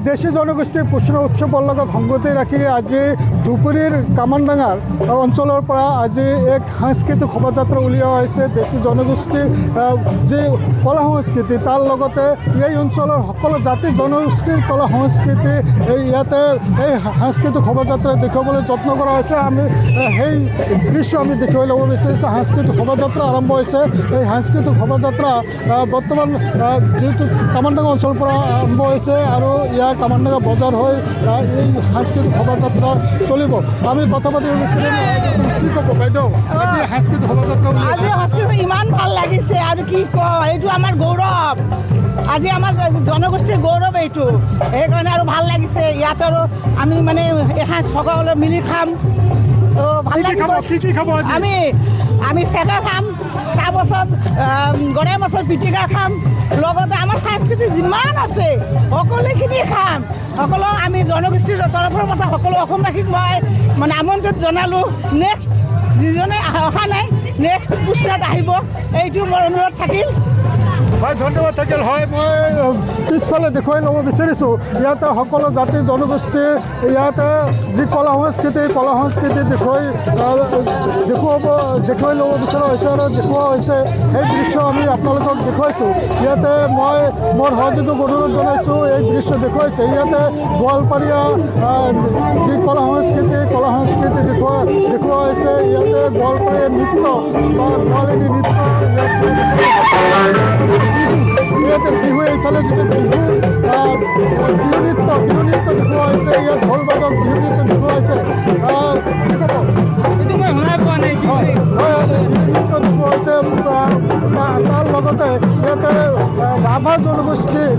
দেশী জনগোষ্ঠীৰ পুষ্ণ উৎসৱৰ লগত সংগতি ৰাখি আজি ধুবুৰীৰ কামানডাঙ্গাৰ অঞ্চলৰ পৰা আজি এক সাংস্কৃতিক শোভাযাত্ৰা উলিওৱা হৈছে। দেশী জনগোষ্ঠীৰ যি কলা সংস্কৃতি তাৰ লগতে এই অঞ্চলৰ সকলো জাতি জনগোষ্ঠীৰ কলা সংস্কৃতি ইয়াতে এই সাংস্কৃতিক শোভাযাত্ৰা দেখুৱাবলৈ যত্ন কৰা হৈছে। আমি সেই দৃশ্য আমি দেখুৱাই ল'ব বিচাৰিছোঁ। সাংস্কৃতিক শোভাযাত্ৰা আৰম্ভ হৈছে। এই সাংস্কৃতিক শোভাযাত্ৰা বৰ্তমান যিহেতু কামানডাঙ্গা অঞ্চলৰ পৰা আৰম্ভ হৈছে আৰু ইয়াৰ কামানডাঙ্গা বজাৰ হৈ এই সাংস্কৃতিক শোভাযাত্ৰা চলিব। আমি কথা পাতিব বিচাৰিম। কি ক'ব বাইদেউ, আজি সাংস্কৃতিক শোভাযাত্ৰা আজি সাংস্কৃতিক ইমান ভাল লাগিছে আৰু কি কয়, এইটো আমাৰ গৌৰৱ। আজি আমাৰ জনগোষ্ঠীৰ গৌৰৱ এইটো, সেইকাৰণে আৰু ভাল লাগিছে। ইয়াত আৰু আমি মানে এসাঁজ সকলোৱে মিলি খাম। তো ভাল লাগিব। কি খাব আজি? আমি চেগা খাম, তাৰপাছত গৰৈ মাছৰ পিটিকা খাম, লগতে আমাৰ সংস্কৃতি যিমান আছে সকলোখিনি খাম। সকলো আমি জনগোষ্ঠীৰ তৰফৰ পৰা সকলো অসমবাসীক মই মানে আমন্ত্ৰণ জনালোঁ। নেক্সট যিজনে অহা নাই নেক্সট পুষ্ণাত আহিব, এইটো মোৰ অনুৰোধ থাকিল। হয়, ধন্যবাদ থাকিল। হয়, মই পিছফালে দেখুৱাই ল'ব বিচাৰিছোঁ। ইয়াতে সকলো জাতি জনগোষ্ঠী ইয়াতে যি কলা সংস্কৃতি দেখুৱাই ল'ব বিচৰা হৈছে আৰু দেখুওৱা হৈছে। সেই দৃশ্য আমি আপোনালোকক দেখুৱাইছোঁ। ইয়াতে মই মোৰ সহযোগীক অনুৰোধ জনাইছোঁ। এই দৃশ্য দেখুৱাইছে ইয়াতে গোৱালপাৰীয়া যি কলা সংস্কৃতি দেখুওৱা হৈছে। ইয়াতে গোৱালপাৰীয়া নৃত্য বা গোৱালিনী নৃত্য ইয়াতে বিহু, এইফালে যদি বিহু নৃত্য দেখুওৱা হৈছে। ইয়াত ঢোল বাদক বিহু নৃত্য দেখুওৱা হৈছে। কি ক'ব? নৃত্য দেখুওৱা হৈছে। তাৰ লগতে ইয়াতে ৰাভা জনগোষ্ঠীৰ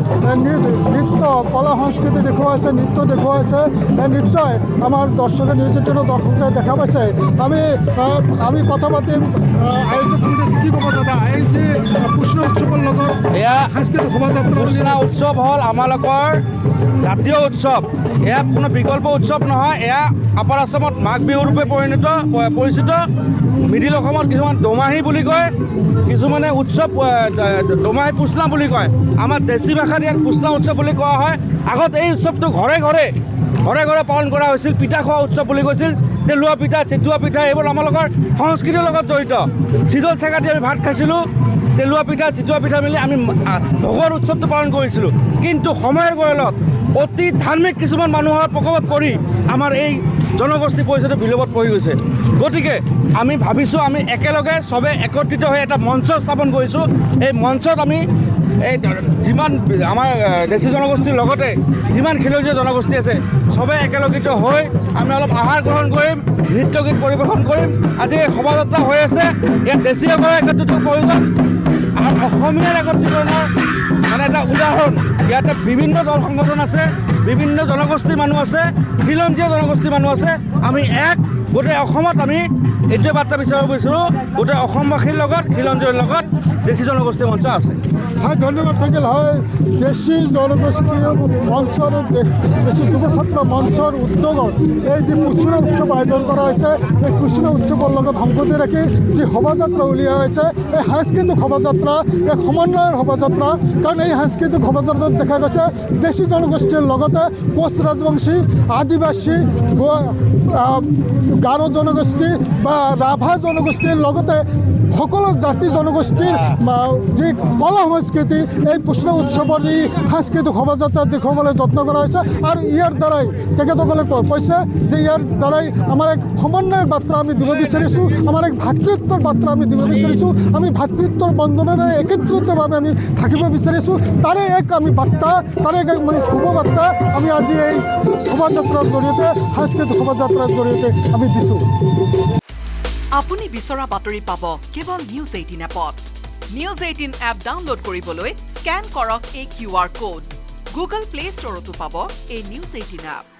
নৃত্য কলা সংস্কৃতি দেখুওৱা হৈছে, নৃত্য দেখুওৱা হৈছে। নিশ্চয় আমাৰ দৰ্শকে নিউজ 18 দৰ্শকে দেখা পাইছে। আমি কথা পাতিম। আয়োজক কি ক'ব দাদা, এই যে পুষ্ণ উৎসৱৰ লগত এয়া সাংস্কৃতিক শোভাযাত্ৰা পুষ্ণা উৎসৱ হ'ল আমালোকৰ জাতীয় উৎসৱ। এয়া কোনো বিকল্প উৎসৱ নহয়। এয়া আপাৰ আছামত মাঘ বিহু ৰূপে পৰিচিত। মিডিল অসমত কিছুমান দোমাহী বুলি কয়, কিছুমানে উৎসৱ দোমাহী পুষ্ণা বুলি কয়। আমাৰ দেশী ভাষাত ইয়াত পুষ্ণা উৎসৱ বুলি কোৱা হয়। আগত এই উৎসৱটো ঘৰে ঘৰে পালন কৰা হৈছিল। পিঠা খোৱা উৎসৱ বুলি কৈছিল। তেলোৱা পিঠা, চেতুৱা পিঠা এইবোৰ আমালোকৰ সংস্কৃতিৰ লগত জড়িত। চিদল চেগা দি আমি ভাত খাইছিলোঁ। তেলোৱা পিঠা, চিতুৱা পিঠা মিলি আমি ভোগৰ উৎসৱটো পালন কৰিছিলোঁ। কিন্তু সময়ৰ গড়লত অতি ধাৰ্মিক কিছুমান মানুহৰ প্ৰকোপত পৰি আমাৰ এই জনগোষ্ঠী পৰিচয়টো বিলোপত পৰি গৈছে। গতিকে আমি ভাবিছোঁ আমি একেলগে চবে একত্ৰিত হৈ এটা মঞ্চ স্থাপন কৰিছোঁ। এই মঞ্চত আমি এই যিমান আমাৰ দেশী জনগোষ্ঠীৰ লগতে যিমান খিলঞ্জীয়া জনগোষ্ঠী আছে চবে একেলগিত হৈ আমি অলপ আহাৰ গ্ৰহণ কৰিম, নৃত্য গীত পৰিৱেশন কৰিম। আজি এই শোভাযাত্ৰা হৈ আছে। ইয়াত দেশীসকলৰ একত্ৰিত প্ৰয়োজন আৰু অসমীয়াৰ একত্ৰীকৰণৰ মানে এটা উদাহৰণ। ইয়াতে বিভিন্ন দল সংগঠন আছে, বিভিন্ন জনগোষ্ঠীৰ মানুহ আছে, খিলঞ্জীয়া জনগোষ্ঠীৰ মানুহ আছে। আমি গোটেই অসমত আমি এইটোৱে বাৰ্তা বিচাৰিব বিচাৰোঁ, গোটেই অসমবাসীৰ লগত খিলঞ্জীৰ লগত দেশী জনগোষ্ঠী মঞ্চ আছে। হয়, ধন্যবাদ থাকিল। হয়, দেশী জনগোষ্ঠী মঞ্চৰ দেশী যুৱ ছাত্ৰ মঞ্চৰ উদ্যোগত এই যি পুষ্ণ উৎসৱ আয়োজন কৰা হৈছে, এই পুষ্ণ উৎসৱৰ লগত সংগতি ৰাখি যি শোভাযাত্ৰা উলিওৱা হৈছে, এই সাংস্কৃতিক শোভাযাত্ৰা এক সমন্বয়ৰ শোভাযাত্ৰা। কাৰণ এই সাংস্কৃতিক শোভাযাত্ৰাত দেখা গৈছে দেশী জনগোষ্ঠীৰ লগতে কোচ ৰাজবংশী, আদিবাসী, গাৰো জনগোষ্ঠী বা ৰাভা জনগোষ্ঠীৰ লগতে সকলো জাতি জনগোষ্ঠীৰ যি কলা সংস্কৃতি এই পুষ্ণ উৎসৱৰ যি সাংস্কৃতিক শোভাযাত্ৰা দেখুৱাবলৈ যত্ন কৰা হৈছে। আৰু ইয়াৰ দ্বাৰাই তেখেতসকলে কৈছে যে ইয়াৰ দ্বাৰাই আমাৰ এক সমন্বয়ৰ বাৰ্তা আমি দিব বিচাৰিছোঁ, আমাৰ এক ভাতৃত্বৰ বাৰ্তা আমি দিব বিচাৰিছোঁ। আমি ভাতৃত্বৰ বন্ধনেৰে একত্ৰিতভাৱে আমি থাকিব বিচাৰিছোঁ। তাৰে এক আমি বাৰ্তা, তাৰে এক মানে শুভ বাৰ্তা আমি আজি এই শোভাযাত্ৰাৰ জৰিয়তে, সাংস্কৃতিক শোভাযাত্ৰাৰ জৰিয়তে আমি দিছোঁ। আপুনি বিচৰা বাতৰি পাব কেৱল নিউজ 18 এপত। নিউজ 18 এপ ডাউনলোড কৰিবলৈ স্কেন কৰক এই QR কোড। গুগল প্লে ষ্টৰতো পাব এই নিউজ 18 এপ।